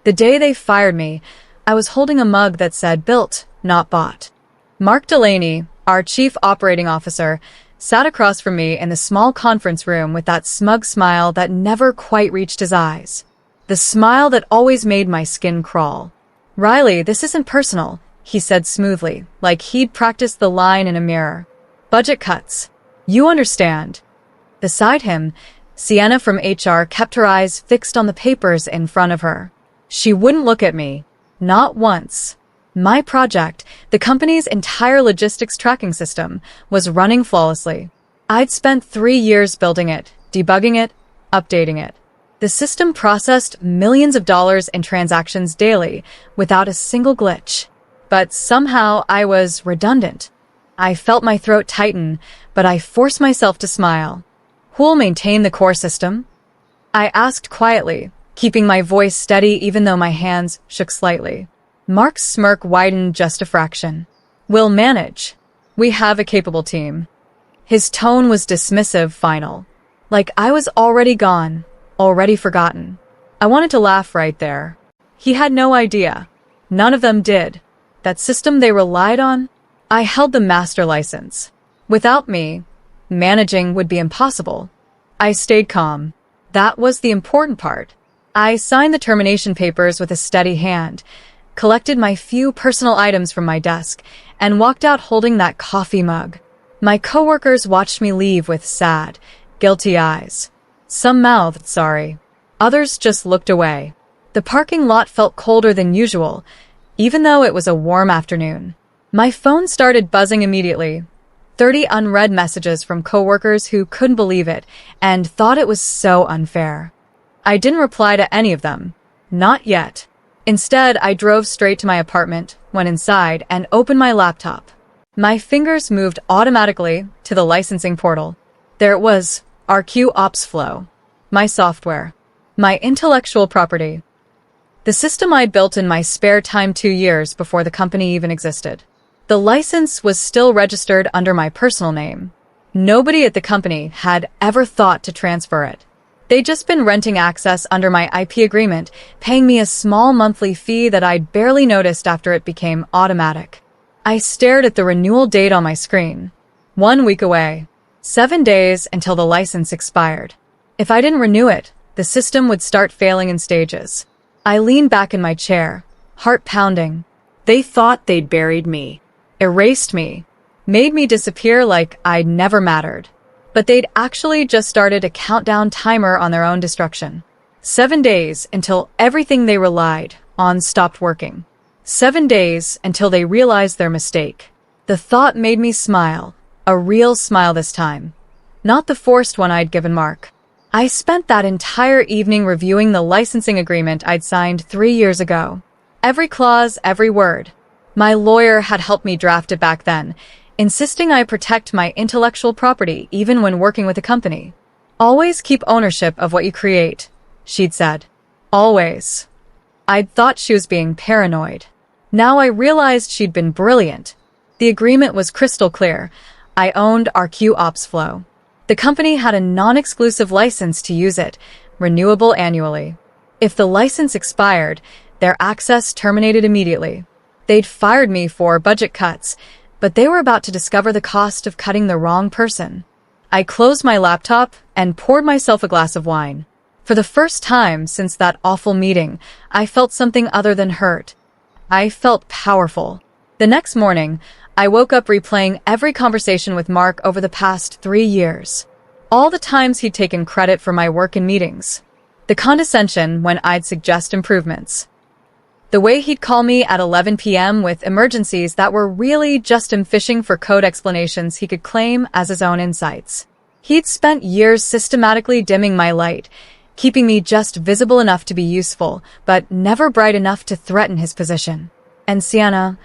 The day they fired me, I was holding a mug that said built, not bought. Mark Delaney, our chief operating officer, sat across from me in the small conference room with that smug smile that never quite reached his eyes. The smile that always made my skin crawl. "Riley, this isn't personal," he said smoothly, like he'd practiced the line in a mirror. "Budget cuts. You understand." Beside him, Sienna from HR kept her eyes fixed on the papers in front of her. She wouldn't look at me. Not once. My project, the company's entire logistics tracking system, was running flawlessly. I'd spent 3 years building it, debugging it, updating it. The system processed millions of dollars in transactions daily without a single glitch. But somehow I was redundant. I felt my throat tighten, but I forced myself to smile. "Who'll maintain the core system?" I asked quietly, keeping my voice steady even though my hands shook slightly. Mark's smirk widened just a fraction. "We'll manage. We have a capable team." His tone was dismissive, final. Like I was already gone, already forgotten. I wanted to laugh right there. He had no idea. None of them did. That system they relied on? I held the master license. Without me, managing would be impossible. I stayed calm. That was the important part. I signed the termination papers with a steady hand, collected my few personal items from my desk, and walked out holding that coffee mug. My coworkers watched me leave with sad, guilty eyes. Some mouthed sorry. Others just looked away. The parking lot felt colder than usual, even though it was a warm afternoon. My phone started buzzing immediately. 30 unread messages from coworkers who couldn't believe it and thought it was so unfair. I didn't reply to any of them. Not yet. Instead, I drove straight to my apartment, went inside, and opened my laptop. My fingers moved automatically to the licensing portal. There it was, RQ Ops Flow. My software. My intellectual property. The system I'd built in my spare time 2 years before the company even existed. The license was still registered under my personal name. Nobody at the company had ever thought to transfer it. They'd just been renting access under my IP agreement, paying me a small monthly fee that I'd barely noticed after it became automatic. I stared at the renewal date on my screen. 1 week away. 7 days until the license expired. If I didn't renew it, the system would start failing in stages. I leaned back in my chair, heart pounding. They thought they'd buried me, erased me, made me disappear like I'd never mattered. But they'd actually just started a countdown timer on their own destruction. 7 days until everything they relied on stopped working. 7 days until they realized their mistake. The thought made me smile, a real smile this time. Not the forced one I'd given Mark. I spent that entire evening reviewing the licensing agreement I'd signed 3 years ago. Every clause, every word. My lawyer had helped me draft it back then, insisting I protect my intellectual property even when working with a company. "Always keep ownership of what you create," she'd said. Always. I'd thought she was being paranoid. Now I realized she'd been brilliant. The agreement was crystal clear. I owned RQ Ops Flow. The company had a non-exclusive license to use it, renewable annually. If the license expired, their access terminated immediately. They'd fired me for budget cuts, but they were about to discover the cost of cutting the wrong person. I closed my laptop and poured myself a glass of wine. For the first time since that awful meeting, I felt something other than hurt. I felt powerful. The next morning, I woke up replaying every conversation with Mark over the past 3 years. All the times he'd taken credit for my work in meetings. The condescension when I'd suggest improvements. The way he'd call me at 11 p.m. with emergencies that were really just him fishing for code explanations he could claim as his own insights. He'd spent years systematically dimming my light, keeping me just visible enough to be useful, but never bright enough to threaten his position. And Sienna,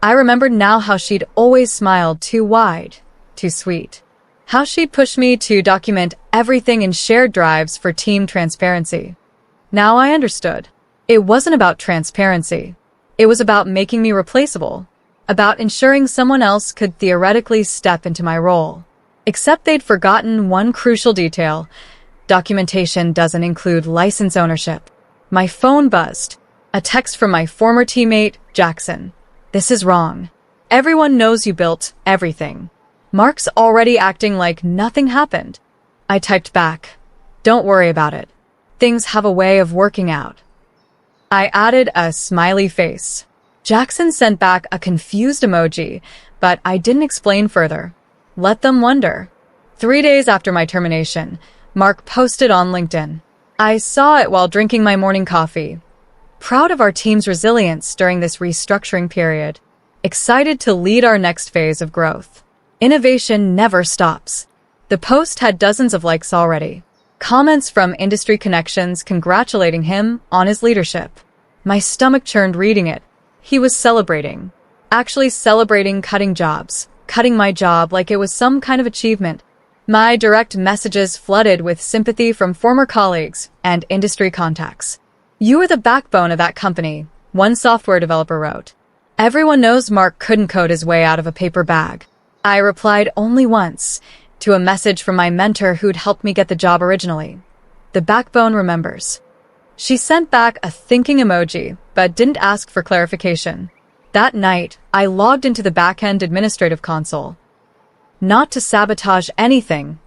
I remembered now how she'd always smiled too wide, too sweet. How she'd pushed me to document everything in shared drives for team transparency. Now I understood. It wasn't about transparency. It was about making me replaceable, about ensuring someone else could theoretically step into my role. Except they'd forgotten one crucial detail. Documentation doesn't include license ownership. My phone buzzed. A text from my former teammate, Jackson. This is wrong. Everyone knows you built everything. Mark's already acting like nothing happened. I typed back. Don't worry about it. Things have a way of working out. I added a smiley face. Jackson sent back a confused emoji, but I didn't explain further. Let them wonder. 3 days after my termination, Mark posted on LinkedIn. I saw it while drinking my morning coffee. Proud of our team's resilience during this restructuring period. Excited to lead our next phase of growth. Innovation never stops. The post had dozens of likes already. Comments from industry connections congratulating him on his leadership. My stomach churned reading it. He was celebrating. Actually celebrating cutting jobs. Cutting my job like it was some kind of achievement. My direct messages flooded with sympathy from former colleagues and industry contacts. You are the backbone of that company, one software developer wrote. Everyone knows Mark couldn't code his way out of a paper bag. I replied only once, to a message from my mentor who'd helped me get the job originally. The backbone remembers. She sent back a thinking emoji, but didn't ask for clarification. That night, I logged into the back-end administrative console. Not to sabotage anything.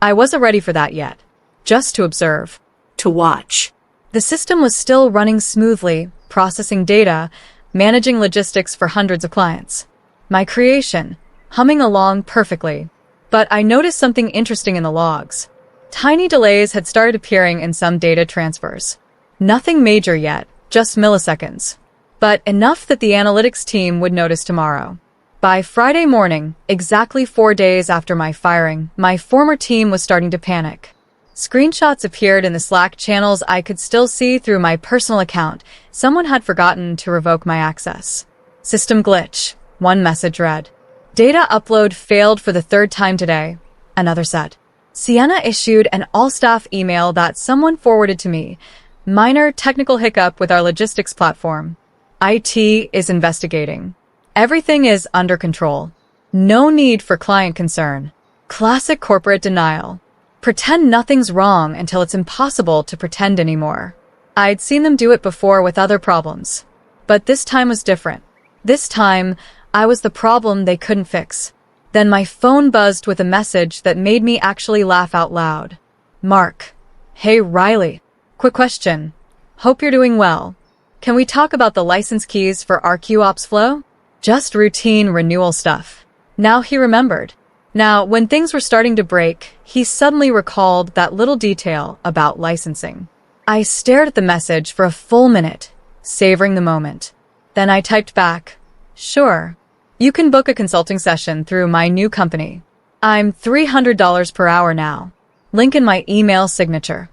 I wasn't ready for that yet. Just to observe. To watch. The system was still running smoothly, processing data, managing logistics for hundreds of clients. My creation, humming along perfectly. But I noticed something interesting in the logs. Tiny delays had started appearing in some data transfers. Nothing major yet, just milliseconds. But enough that the analytics team would notice tomorrow. By Friday morning, exactly 4 days after my firing, my former team was starting to panic. Screenshots appeared in the Slack channels I could still see through my personal account. Someone had forgotten to revoke my access. System glitch, one message read. Data upload failed for the 3rd time today, another said. Sienna issued an all-staff email that someone forwarded to me. Minor technical hiccup with our logistics platform. IT is investigating. Everything is under control. No need for client concern. Classic corporate denial. Pretend nothing's wrong until it's impossible to pretend anymore. I'd seen them do it before with other problems. But this time was different. This time, I was the problem they couldn't fix. Then my phone buzzed with a message that made me actually laugh out loud. Mark. Hey, Riley. Quick question. Hope you're doing well. Can we talk about the license keys for our QOps flow? Just routine renewal stuff. Now he remembered. Now, when things were starting to break, he suddenly recalled that little detail about licensing. I stared at the message for a full minute, savoring the moment. Then I typed back, sure. You can book a consulting session through my new company. I'm $300 per hour now. Link in my email signature.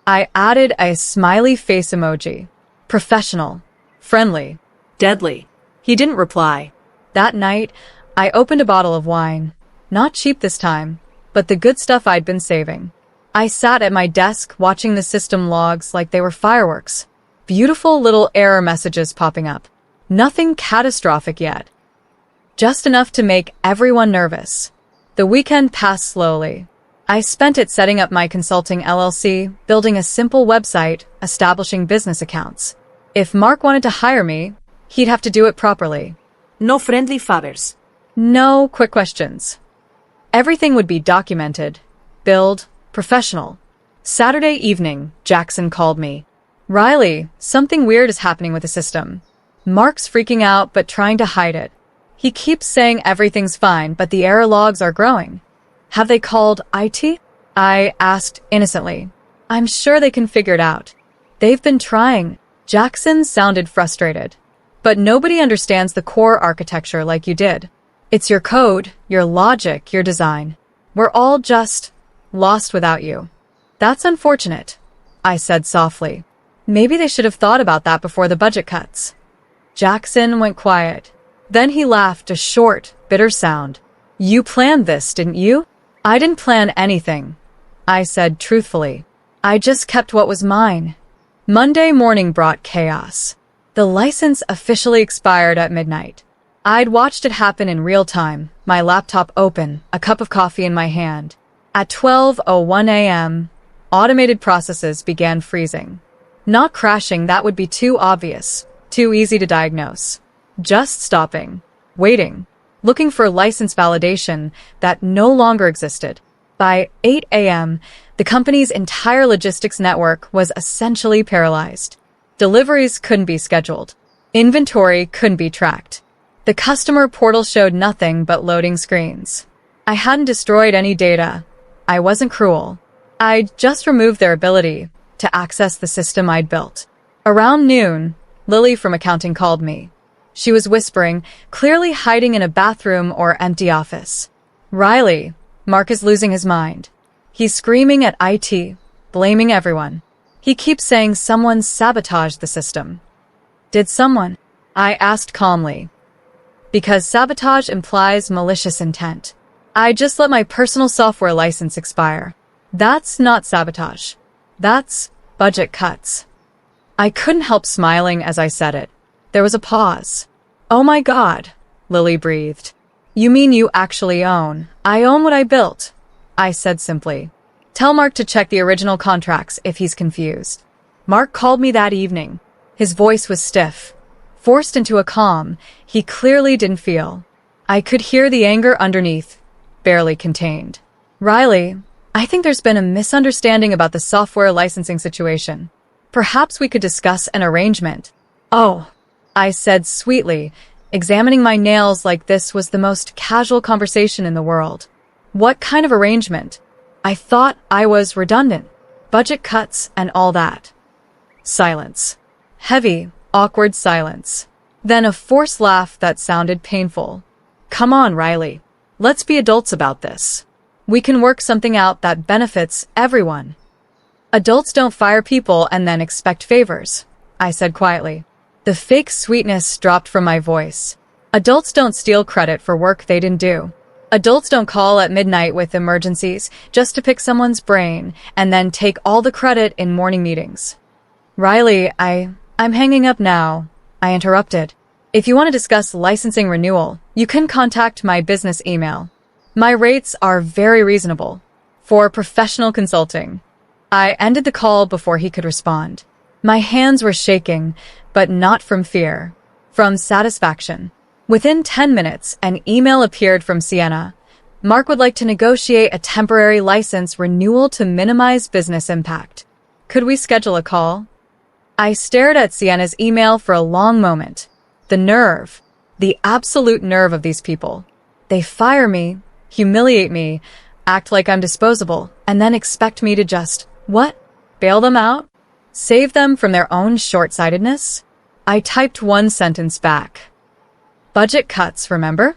I added a smiley face emoji. Professional. Friendly. Deadly. He didn't reply. That night, I opened a bottle of wine. Not cheap this time, but the good stuff I'd been saving. I sat at my desk watching the system logs like they were fireworks. Beautiful little error messages popping up. Nothing catastrophic yet. Just enough to make everyone nervous. The weekend passed slowly. I spent it setting up my consulting LLC, building a simple website, establishing business accounts. If Mark wanted to hire me, he'd have to do it properly. No friendly favors. No quick questions. Everything would be documented, billed, professional. Saturday evening, Jackson called me. Riley, something weird is happening with the system. Mark's freaking out but trying to hide it. He keeps saying everything's fine, but the error logs are growing. Have they called IT? I asked innocently. I'm sure they can figure it out. They've been trying. Jackson sounded frustrated. But nobody understands the core architecture like you did. It's your code, your logic, your design. We're all just lost without you. That's unfortunate, I said softly. Maybe they should have thought about that before the budget cuts. Jackson went quiet. Then he laughed, a short, bitter sound. You planned this, didn't you? I didn't plan anything, I said truthfully. I just kept what was mine. Monday morning brought chaos. The license officially expired at midnight. I'd watched it happen in real time, my laptop open, a cup of coffee in my hand. At 12:01 a.m., automated processes began freezing. Not crashing, that would be too obvious, too easy to diagnose. Just stopping, waiting, looking for license validation that no longer existed. By 8 a.m., the company's entire logistics network was essentially paralyzed. Deliveries couldn't be scheduled. Inventory couldn't be tracked. The customer portal showed nothing but loading screens. I hadn't destroyed any data. I wasn't cruel. I'd just removed their ability to access the system I'd built. Around noon, Lily from accounting called me. She was whispering, clearly hiding in a bathroom or empty office. "Riley, Mark is losing his mind. He's screaming at IT, blaming everyone. He keeps saying someone sabotaged the system." "Did someone?" I asked calmly. Because sabotage implies malicious intent. I just let my personal software license expire. That's not sabotage. That's budget cuts. I couldn't help smiling as I said it. There was a pause. "Oh my God," Lily breathed. "You mean you actually own?" "I own what I built," I said simply. "Tell Mark to check the original contracts if he's confused." Mark called me that evening. His voice was stiff, forced into a calm he clearly didn't feel. I could hear the anger underneath, barely contained. "Riley, I think there's been a misunderstanding about the software licensing situation. Perhaps we could discuss an arrangement." "Oh," I said sweetly, examining my nails like this was the most casual conversation in the world. "What kind of arrangement?" I thought I was redundant. Budget cuts and all that. Silence. Heavy, awkward silence. Then a forced laugh that sounded painful. "Come on, Riley. Let's be adults about this. We can work something out that benefits everyone." "Adults don't fire people and then expect favors," I said quietly. The fake sweetness dropped from my voice. "Adults don't steal credit for work they didn't do. Adults don't call at midnight with emergencies just to pick someone's brain and then take all the credit in morning meetings." "Riley, I'm hanging up now," I interrupted. "If you want to discuss licensing renewal, you can contact my business email. My rates are very reasonable for professional consulting." I ended the call before he could respond. My hands were shaking, but not from fear, from satisfaction. Within 10 minutes, an email appeared from Sienna. Mark would like to negotiate a temporary license renewal to minimize business impact. Could we schedule a call? I stared at Sienna's email for a long moment. The nerve, the absolute nerve of these people. They fire me, humiliate me, act like I'm disposable, and then expect me to just, what? Bail them out? Save them from their own short-sightedness? I typed one sentence back. "Budget cuts, remember?"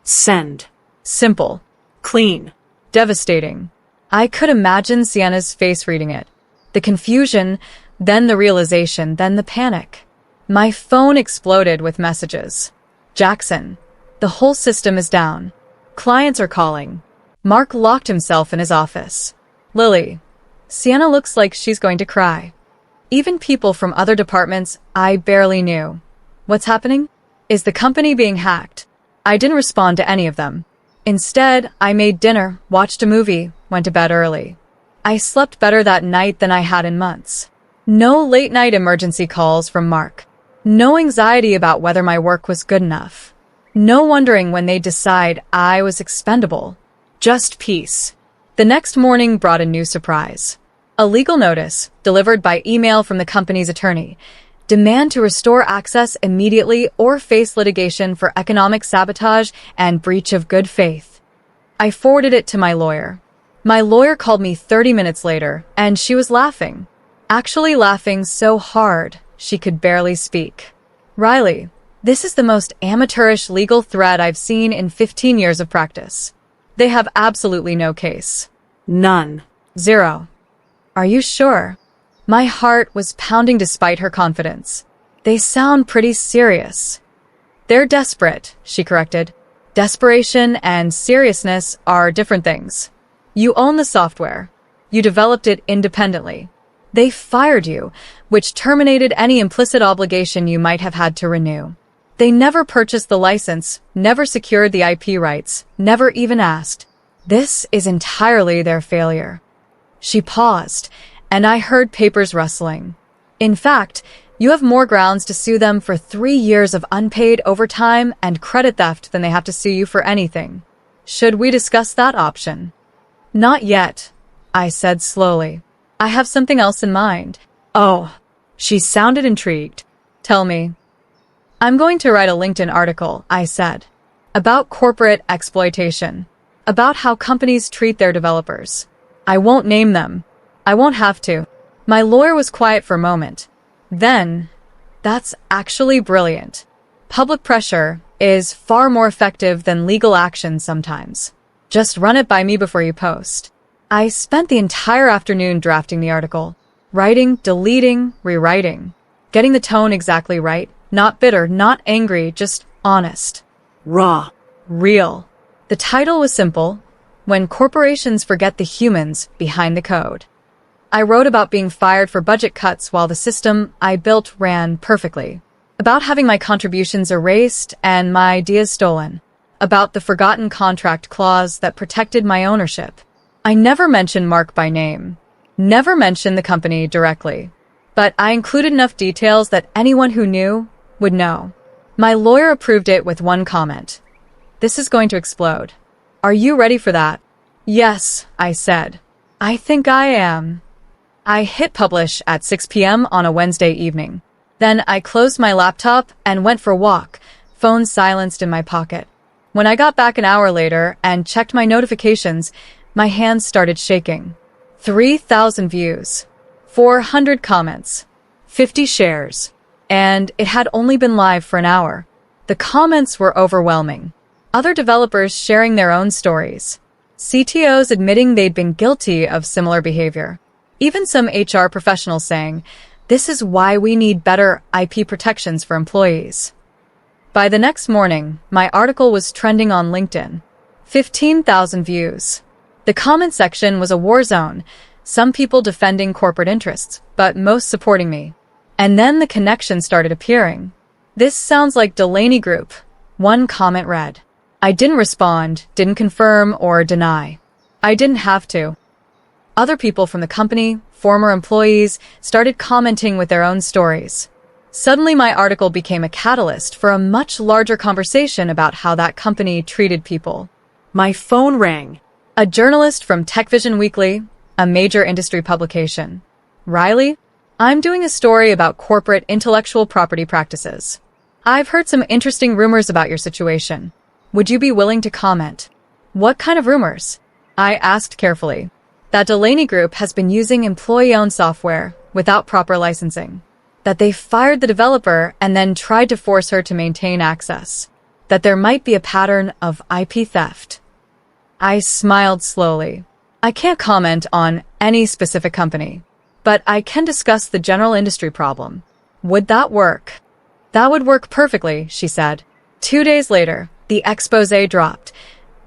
Send. Simple. Clean. Devastating. I could imagine Sienna's face reading it. The confusion, then the realization, then the panic. My phone exploded with messages. "Jackson, the whole system is down. Clients are calling." Mark locked himself in his office. "Lily, Sienna looks like she's going to cry." Even people from other departments I barely knew. "What's happening? Is the company being hacked?" I didn't respond to any of them. Instead, I made dinner, watched a movie, went to bed early. I slept better that night than I had in months. No late-night emergency calls from Mark. No anxiety about whether my work was good enough. No wondering when they'd decide I was expendable. Just peace. The next morning brought a new surprise. A legal notice, delivered by email from the company's attorney, demand to restore access immediately or face litigation for economic sabotage and breach of good faith. I forwarded it to my lawyer. My lawyer called me 30 minutes later, and she was laughing. Actually laughing so hard, she could barely speak. "Riley, this is the most amateurish legal threat I've seen in 15 years of practice. They have absolutely no case." None. "Zero." "Are you sure?" My heart was pounding despite her confidence. "They sound pretty serious." "They're desperate," she corrected. "Desperation and seriousness are different things. You own the software. You developed it independently. They fired you, which terminated any implicit obligation you might have had to renew. They never purchased the license, never secured the IP rights, never even asked. This is entirely their failure." She paused, and I heard papers rustling. In fact, you have more grounds to sue them for 3 years of unpaid overtime and credit theft than they have to sue you for anything. Should we discuss that option? Not yet, I said slowly. I have something else in mind. Oh, she sounded intrigued. Tell me. I'm going to write a LinkedIn article, I said, about corporate exploitation, about how companies treat their developers. I won't name them. I won't have to. My lawyer was quiet for a moment. Then, that's actually brilliant. Public pressure is far more effective than legal action sometimes. Just run it by me before you post. I spent the entire afternoon drafting the article, writing, deleting, rewriting, getting the tone exactly right, not bitter, not angry, just honest. Raw. Real. The title was simple: When Corporations Forget the Humans Behind the Code. I wrote about being fired for budget cuts while the system I built ran perfectly, about having my contributions erased and my ideas stolen, about the forgotten contract clause that protected my ownership. I never mentioned Mark by name, never mentioned the company directly, but I included enough details that anyone who knew would know. My lawyer approved it with one comment: "This is going to explode. Are you ready for that?" "Yes," I said. "I think I am." I hit publish at 6 p.m. on a Wednesday evening. Then I closed my laptop and went for a walk, phone silenced in my pocket. When I got back an hour later and checked my notifications, my hands started shaking. 3,000 views, 400 comments, 50 shares, and it had only been live for an hour. The comments were overwhelming. Other developers sharing their own stories. CTOs admitting they'd been guilty of similar behavior. Even some HR professionals saying, "This is why we need better IP protections for employees." By the next morning, my article was trending on LinkedIn. 15,000 views. The comment section was a war zone, some people defending corporate interests, but most supporting me. And then the connection started appearing. "This sounds like Delaney Group," one comment read. I didn't respond, didn't confirm or deny. I didn't have to. Other people from the company, former employees, started commenting with their own stories. Suddenly my article became a catalyst for a much larger conversation about how that company treated people. My phone rang. A journalist from TechVision Weekly, a major industry publication. "Riley, I'm doing a story about corporate intellectual property practices. I've heard some interesting rumors about your situation. Would you be willing to comment?" "What kind of rumors?" I asked carefully. "That Delaney Group has been using employee-owned software without proper licensing. That they fired the developer and then tried to force her to maintain access. That there might be a pattern of IP theft." I smiled slowly. "I can't comment on any specific company, but I can discuss the general industry problem. Would that work?" "That would work perfectly," she said. 2 days later, the exposé dropped.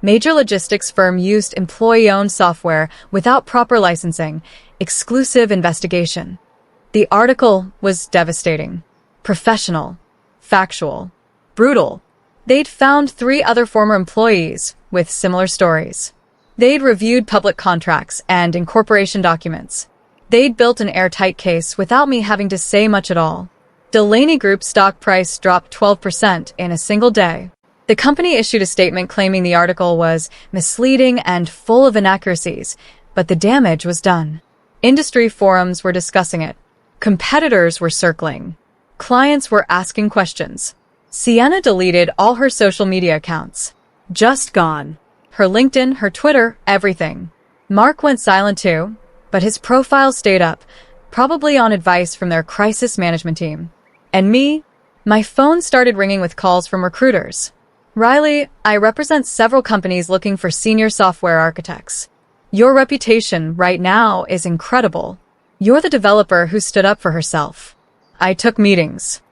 Major logistics firm used employee-owned software without proper licensing. Exclusive investigation. The article was devastating. Professional. Factual. Brutal. They'd found 3 other former employees with similar stories. They'd reviewed public contracts and incorporation documents. They'd built an airtight case without me having to say much at all. Delaney Group's stock price dropped 12% in a single day. The company issued a statement claiming the article was misleading and full of inaccuracies, but the damage was done. Industry forums were discussing it. Competitors were circling. Clients were asking questions. Sienna deleted all her social media accounts. Just gone. Her LinkedIn, her Twitter, everything. Mark went silent too, but his profile stayed up, probably on advice from their crisis management team. And me? My phone started ringing with calls from recruiters. "Riley, I represent several companies looking for senior software architects. Your reputation right now is incredible. You're the developer who stood up for herself." I took meetings.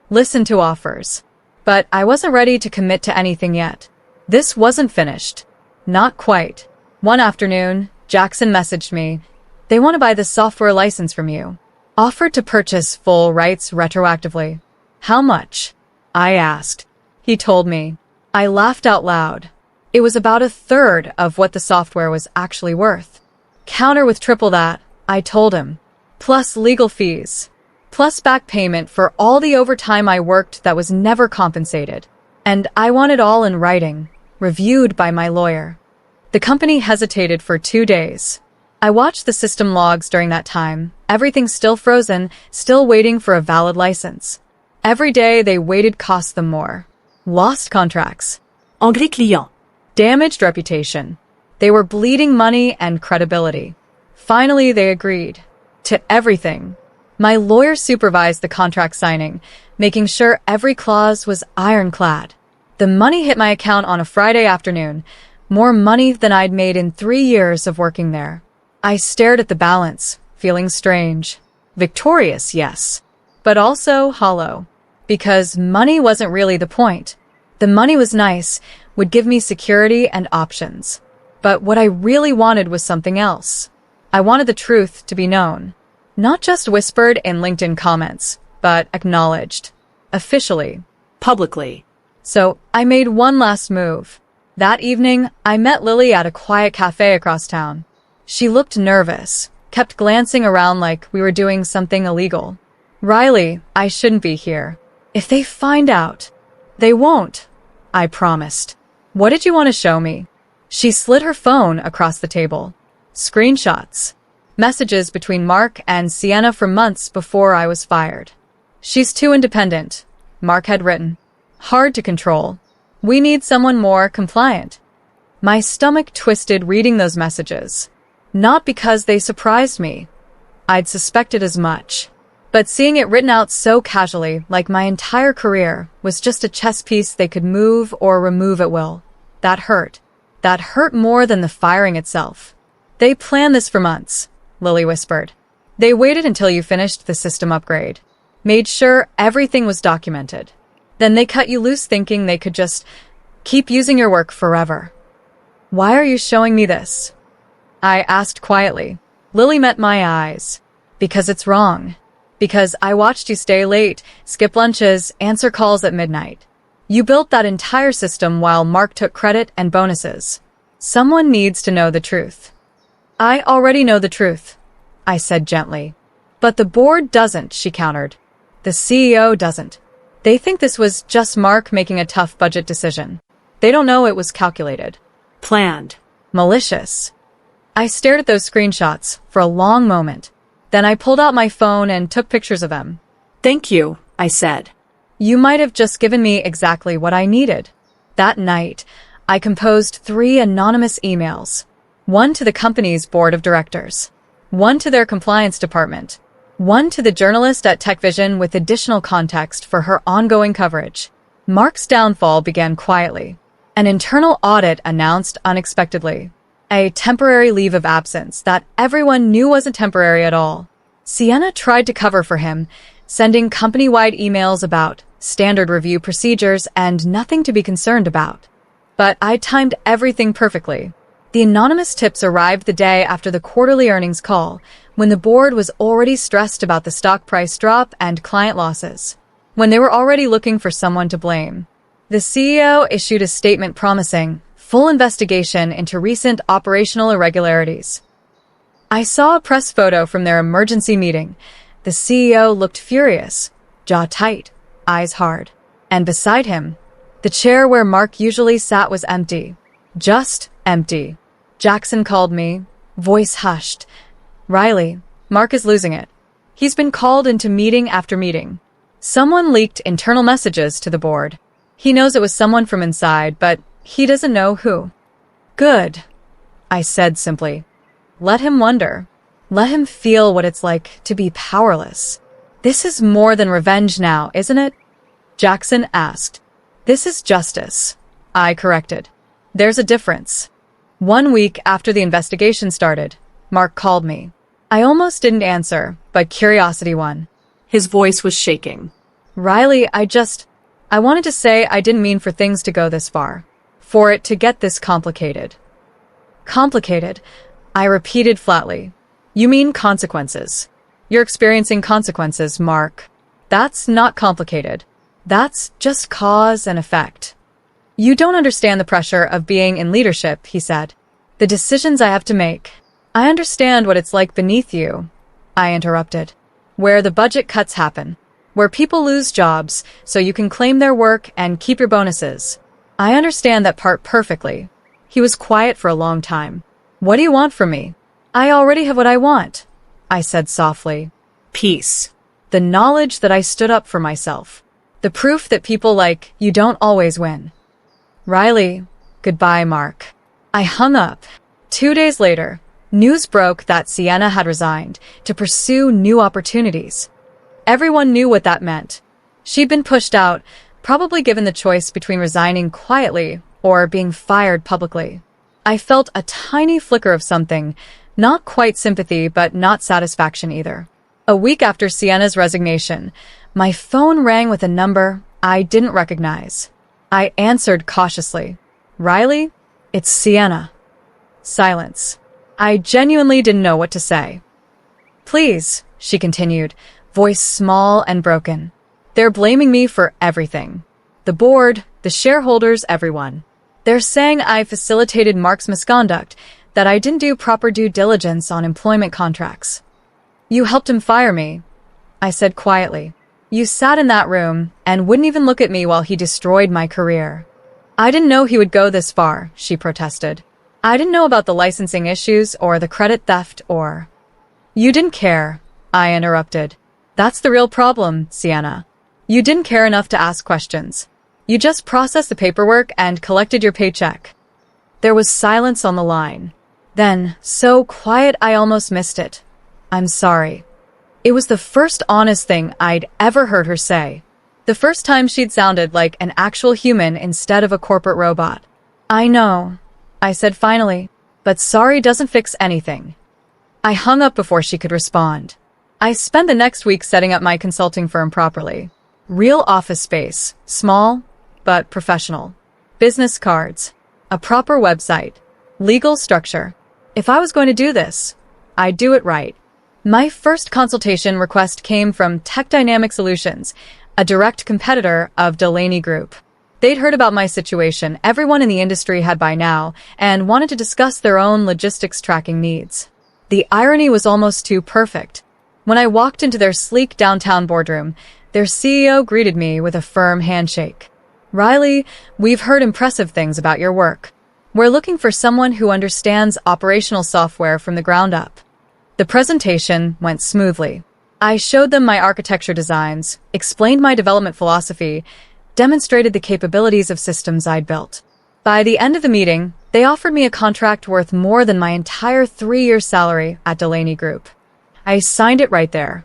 Listened to offers. But I wasn't ready to commit to anything yet. This wasn't finished. Not quite. One afternoon, Jackson messaged me. "They want to buy the software license from you. Offered to purchase full rights retroactively." "How much?" I asked. He told me. I laughed out loud. It was about 1/3 of what the software was actually worth. "Counter with triple that," I told him. "Plus legal fees." plus back payment for all the overtime I worked that was never compensated. And I want it all in writing, reviewed by my lawyer. The company hesitated for 2 days. I watched the system logs during that time, everything still frozen, still waiting for a valid license. Every day they waited cost them more. Lost contracts. Engrais client. Damaged reputation. They were bleeding money and credibility. Finally, they agreed. To everything. My lawyer supervised the contract signing, making sure every clause was ironclad. The money hit my account on a Friday afternoon, more money than I'd made in 3 years of working there. I stared at the balance, feeling strange. Victorious, yes, but also hollow. Because money wasn't really the point. The money was nice, would give me security and options. But what I really wanted was something else. I wanted the truth to be known. Not just whispered in LinkedIn comments, but acknowledged. Officially. Publicly. So I made one last move. That evening, I met Lily at a quiet cafe across town. She looked nervous, kept glancing around like we were doing something illegal. Riley, I shouldn't be here. If they find out, they won't, I promised. What did you want to show me? She slid her phone across the table. Screenshots. Messages between Mark and Sienna from months before I was fired. She's too independent, Mark had written. Hard to control. We need someone more compliant. My stomach twisted reading those messages. Not because they surprised me. I'd suspected as much. But seeing it written out so casually, like my entire career, was just a chess piece they could move or remove at will. That hurt. That hurt more than the firing itself. They planned this for months, Lily whispered. They waited until you finished the system upgrade. Made sure everything was documented. Then they cut you loose thinking they could just keep using your work forever. Why are you showing me this? I asked quietly. Lily met my eyes. Because it's wrong. Because I watched you stay late, skip lunches, answer calls at midnight. You built that entire system while Mark took credit and bonuses. Someone needs to know the truth. I already know the truth, I said gently. But the board doesn't, she countered. The CEO doesn't. They think this was just Mark making a tough budget decision. They don't know it was calculated. Planned. Malicious. I stared at those screenshots for a long moment. Then I pulled out my phone and took pictures of them. Thank you, I said. You might have just given me exactly what I needed. That night, I composed 3 anonymous emails. One to the company's board of directors. One to their compliance department. One to the journalist at TechVision with additional context for her ongoing coverage. Mark's downfall began quietly. An internal audit announced unexpectedly. A temporary leave of absence that everyone knew wasn't temporary at all. Sienna tried to cover for him, sending company-wide emails about standard review procedures and nothing to be concerned about. But I timed everything perfectly. The anonymous tips arrived the day after the quarterly earnings call, when the board was already stressed about the stock price drop and client losses. When they were already looking for someone to blame. The CEO issued a statement promising full investigation into recent operational irregularities. I saw a press photo from their emergency meeting. The CEO looked furious, jaw tight, eyes hard. And beside him, the chair where Mark usually sat was empty. Just empty. Jackson called me, voice hushed. Riley, Mark is losing it. He's been called into meeting after meeting. Someone leaked internal messages to the board. He knows it was someone from inside, but he doesn't know who. Good, I said simply. Let him wonder. Let him feel what it's like to be powerless. This is more than revenge now, isn't it? Jackson asked. This is justice, I corrected. There's a difference. 1 week after the investigation started, Mark called me. I almost didn't answer, but curiosity won. His voice was shaking. Riley, I wanted to say I didn't mean for things to go this far. For it to get this complicated. Complicated, I repeated flatly. You mean consequences. You're experiencing consequences, Mark. That's not complicated. That's just cause and effect. You don't understand the pressure of being in leadership, he said. The decisions I have to make. I understand what it's like beneath you, I interrupted. where the budget cuts happen, where people lose jobs so you can claim their work and keep your bonuses. I understand that part perfectly. He was quiet for a long time. What do you want from me? I already have what I want, I said softly. Peace. The knowledge that I stood up for myself. The proof that people like you don't always win. Riley, goodbye, Mark. I hung up. 2 days later, news broke that Sienna had resigned to pursue new opportunities. Everyone knew what that meant. She'd been pushed out, probably given the choice between resigning quietly or being fired publicly. I felt a tiny flicker of something, not quite sympathy, but not satisfaction either. A week after Sienna's resignation, my phone rang with a number I didn't recognize. I answered cautiously. Riley? It's Sienna. Silence. I genuinely didn't know what to say. Please, she continued, voice small and broken. They're blaming me for everything. The board, the shareholders, everyone. They're saying I facilitated Mark's misconduct, that I didn't do proper due diligence on employment contracts. You helped him fire me, I said quietly. You sat in that room and wouldn't even look at me while he destroyed my career. I didn't know he would go this far, she protested. I didn't know about the licensing issues or the credit theft or... You didn't care, I interrupted. That's the real problem, Sienna. You didn't care enough to ask questions. You just processed the paperwork and collected your paycheck. There was silence on the line. Then, so quiet I almost missed it. I'm sorry. It was the first honest thing I'd ever heard her say. The first time she'd sounded like an actual human instead of a corporate robot. I know, I said finally, but sorry doesn't fix anything. I hung up before she could respond. I spent the next week setting up my consulting firm properly. Real office space, small, but professional. Business cards, a proper website, legal structure. If I was going to do this, I'd do it right. My first consultation request came from SynTech Solutions, a direct competitor of Delaney Group. They'd heard about my situation, everyone in the industry had by now, and wanted to discuss their own logistics tracking needs. The irony was almost too perfect. When I walked into their sleek downtown boardroom, their CEO greeted me with a firm handshake. Riley, we've heard impressive things about your work. We're looking for someone who understands operational software from the ground up. The presentation went smoothly. I showed them my architecture designs, explained my development philosophy, demonstrated the capabilities of systems I'd built. By the end of the meeting, they offered me a contract worth more than my entire 3-year salary at Delaney Group. I signed it right there.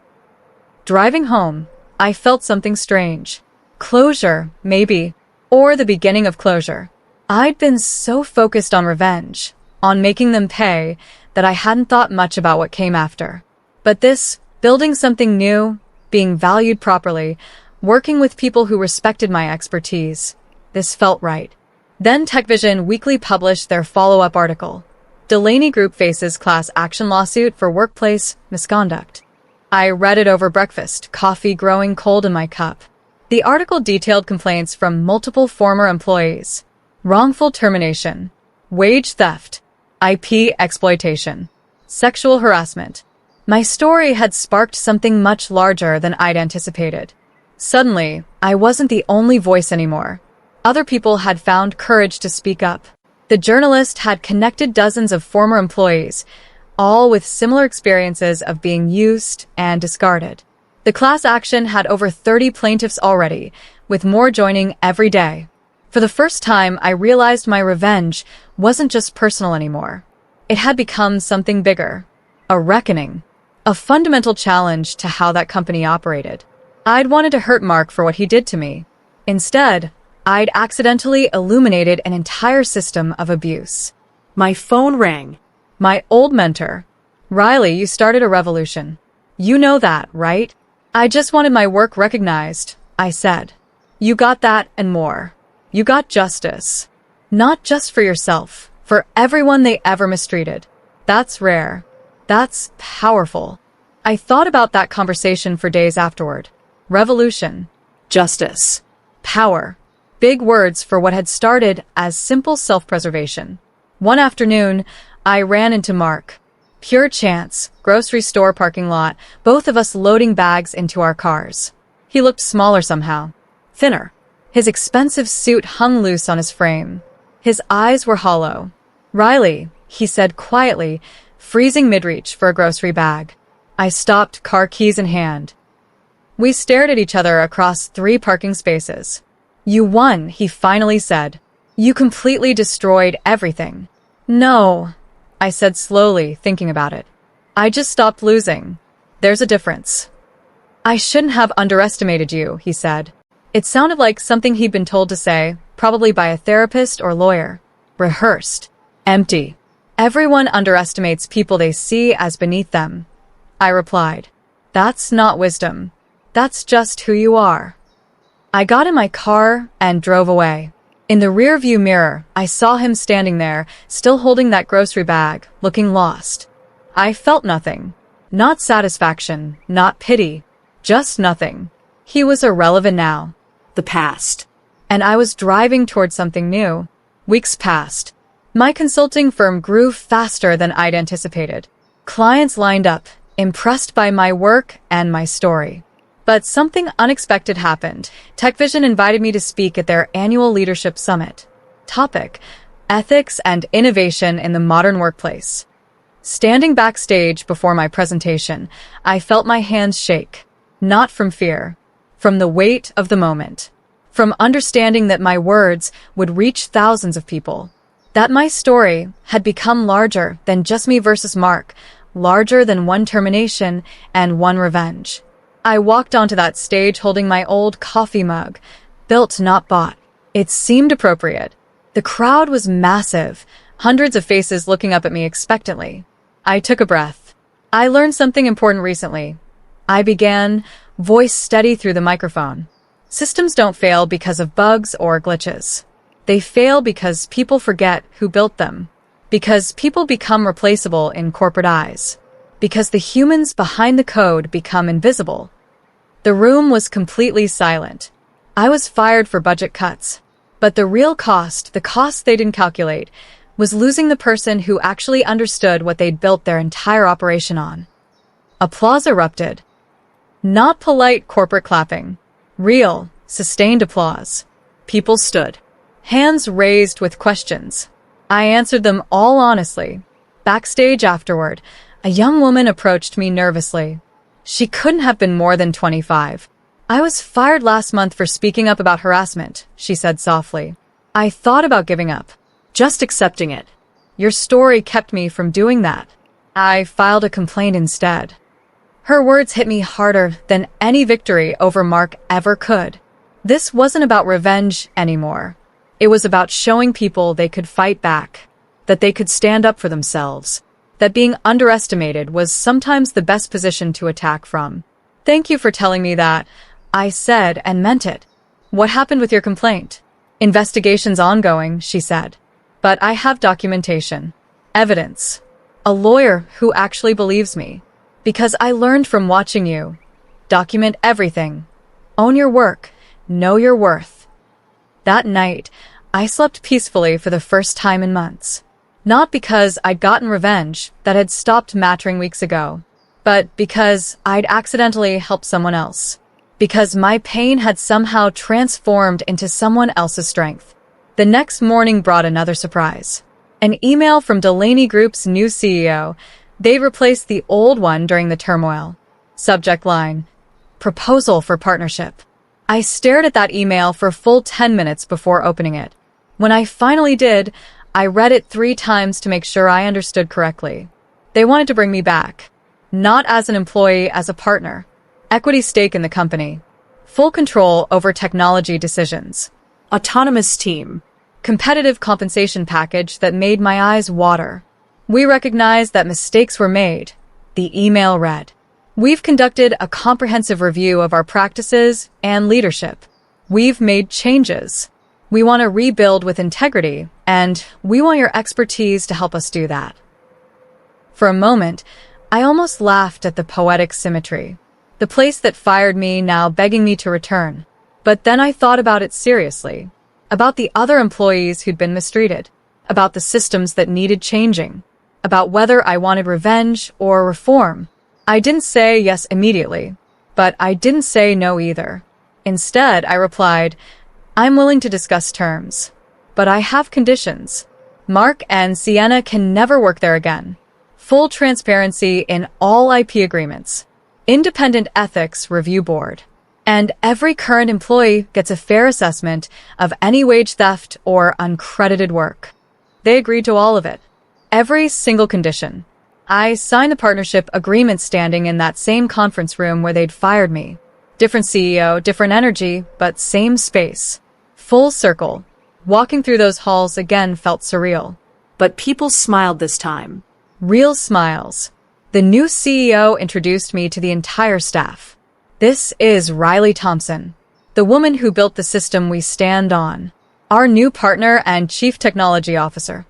Driving home, I felt something strange. Closure, maybe, or the beginning of closure. I'd been so focused on revenge, on making them pay, that I hadn't thought much about what came after. But this, building something new, being valued properly, working with people who respected my expertise, this felt right. Then TechVision Weekly published their follow-up article. Delaney Group faces class action lawsuit for workplace misconduct. I read it over breakfast, coffee growing cold in my cup. The article detailed complaints from multiple former employees. Wrongful termination, wage theft, IP exploitation, sexual harassment. My story had sparked something much larger than I'd anticipated. Suddenly, I wasn't the only voice anymore. Other people had found courage to speak up. The journalist had connected dozens of former employees, all with similar experiences of being used and discarded. The class action had over 30 plaintiffs already, with more joining every day. For the first time, I realized my revenge wasn't just personal anymore. It had become something bigger. A reckoning. A fundamental challenge to how that company operated. I'd wanted to hurt Mark for what he did to me. Instead, I'd accidentally illuminated an entire system of abuse. My phone rang. My old mentor. Riley, you started a revolution. You know that, right? I just wanted my work recognized, I said. You got that and more. You got justice. Not just for yourself, for everyone they ever mistreated. That's rare. That's powerful. I thought about that conversation for days afterward. Revolution. Justice. Power. Big words for what had started as simple self-preservation. One afternoon, I ran into Mark. Pure chance, grocery store parking lot, both of us loading bags into our cars. He looked smaller somehow, thinner. His expensive suit hung loose on his frame. His eyes were hollow. "Riley," he said quietly, freezing mid-reach for a grocery bag. I stopped, car keys in hand. We stared at each other across 3 parking spaces. "You won," he finally said. "You completely destroyed everything." "No," I said slowly, thinking about it. "I just stopped losing. There's a difference." "I shouldn't have underestimated you," he said. It sounded like something he'd been told to say, probably by a therapist or lawyer. Rehearsed. Empty. "Everyone underestimates people they see as beneath them," I replied. "That's not wisdom. That's just who you are." I got in my car and drove away. In the rearview mirror, I saw him standing there, still holding that grocery bag, looking lost. I felt nothing. Not satisfaction, not pity, just nothing. He was irrelevant now. The past. And I was driving towards something new. Weeks passed. My consulting firm grew faster than I'd anticipated. Clients lined up, impressed by my work and my story. But something unexpected happened. TechVision invited me to speak at their annual leadership summit. Topic: Ethics and Innovation in the Modern Workplace. Standing backstage before my presentation, I felt my hands shake. Not from fear, from the weight of the moment. From understanding that my words would reach thousands of people. That my story had become larger than just me versus Mark, larger than one termination and one revenge. I walked onto that stage holding my old coffee mug, built not bought. It seemed appropriate. The crowd was massive, hundreds of faces looking up at me expectantly. I took a breath. I learned something important recently. I began, voice steady through the microphone. Systems don't fail because of bugs or glitches. They fail because people forget who built them. Because people become replaceable in corporate eyes. Because the humans behind the code become invisible. The room was completely silent. I was fired for budget cuts. But the real cost, the cost they didn't calculate, was losing the person who actually understood what they'd built their entire operation on. Applause erupted. Not polite corporate clapping. Real, sustained applause. People stood. Hands raised with questions. I answered them all honestly. Backstage afterward, a young woman approached me nervously. She couldn't have been more than 25. "I was fired last month for speaking up about harassment," she said softly. "I thought about giving up, just accepting it. Your story kept me from doing that. I filed a complaint instead." Her words hit me harder than any victory over Mark ever could. This wasn't about revenge anymore. It was about showing people they could fight back, that they could stand up for themselves, that being underestimated was sometimes the best position to attack from. "Thank you for telling me that," I said and meant it. "What happened with your complaint?" "Investigation's ongoing," she said. "But I have documentation. Evidence. A lawyer who actually believes me. Because I learned from watching you. Document everything. Own your work. Know your worth." That night, I slept peacefully for the first time in months. Not because I'd gotten revenge that had stopped mattering weeks ago, but because I'd accidentally helped someone else. Because my pain had somehow transformed into someone else's strength. The next morning brought another surprise. An email from Delaney Group's new CEO. They replaced the old one during the turmoil. Subject line: Proposal for partnership. I stared at that email for a full 10 minutes before opening it. When I finally did, I read it 3 times to make sure I understood correctly. They wanted to bring me back. Not as an employee, as a partner. Equity stake in the company. Full control over technology decisions. Autonomous team. Competitive compensation package that made my eyes water. "We recognize that mistakes were made," the email read. "We've conducted a comprehensive review of our practices and leadership. We've made changes. We want to rebuild with integrity, and we want your expertise to help us do that." For a moment, I almost laughed at the poetic symmetry. The place that fired me now begging me to return. But then I thought about it seriously. About the other employees who'd been mistreated. About the systems that needed changing. about whether I wanted revenge or reform. I didn't say yes immediately, but I didn't say no either. Instead, I replied, I'm willing to discuss terms, but I have conditions. Mark and Sienna can never work there again. Full transparency in all IP agreements. Independent ethics review board. And every current employee gets a fair assessment of any wage theft or uncredited work. They agreed to all of it. Every single condition. I signed the partnership agreement standing in that same conference room where they'd fired me. Different CEO, different energy, but same space. Full circle. Walking through those halls again felt surreal. But people smiled this time. Real smiles. The new CEO introduced me to the entire staff. This is Riley Thompson, the woman who built the system we stand on. Our new partner and chief technology officer.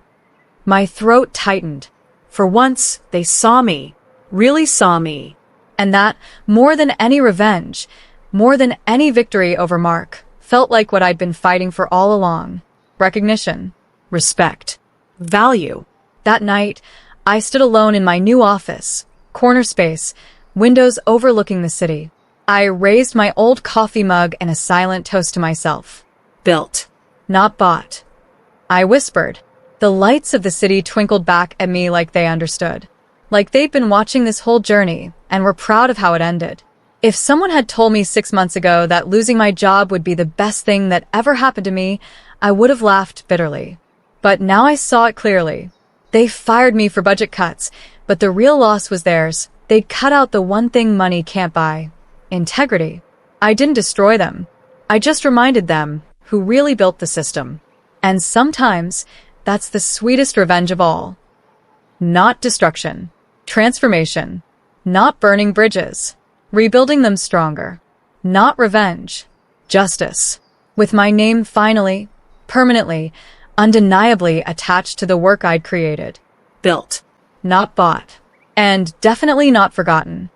My throat tightened. For once, they saw me. Really saw me. And that, more than any revenge, more than any victory over Mark, felt like what I'd been fighting for all along. Recognition. Respect. Value. That night, I stood alone in my new office, corner space, windows overlooking the city. I raised my old coffee mug in a silent toast to myself. Built. Not bought. I whispered. The lights of the city twinkled back at me like they understood. Like they'd been watching this whole journey and were proud of how it ended. If someone had told me 6 months ago that losing my job would be the best thing that ever happened to me, I would have laughed bitterly. But now I saw it clearly. They fired me for budget cuts, but the real loss was theirs. They'd cut out the one thing money can't buy. Integrity. I didn't destroy them. I just reminded them who really built the system. And sometimes, that's the sweetest revenge of all. Not destruction. Transformation. Not burning bridges. Rebuilding them stronger. Not revenge. Justice. With my name finally, permanently, undeniably attached to the work I'd created. Built. Not bought. And definitely not forgotten.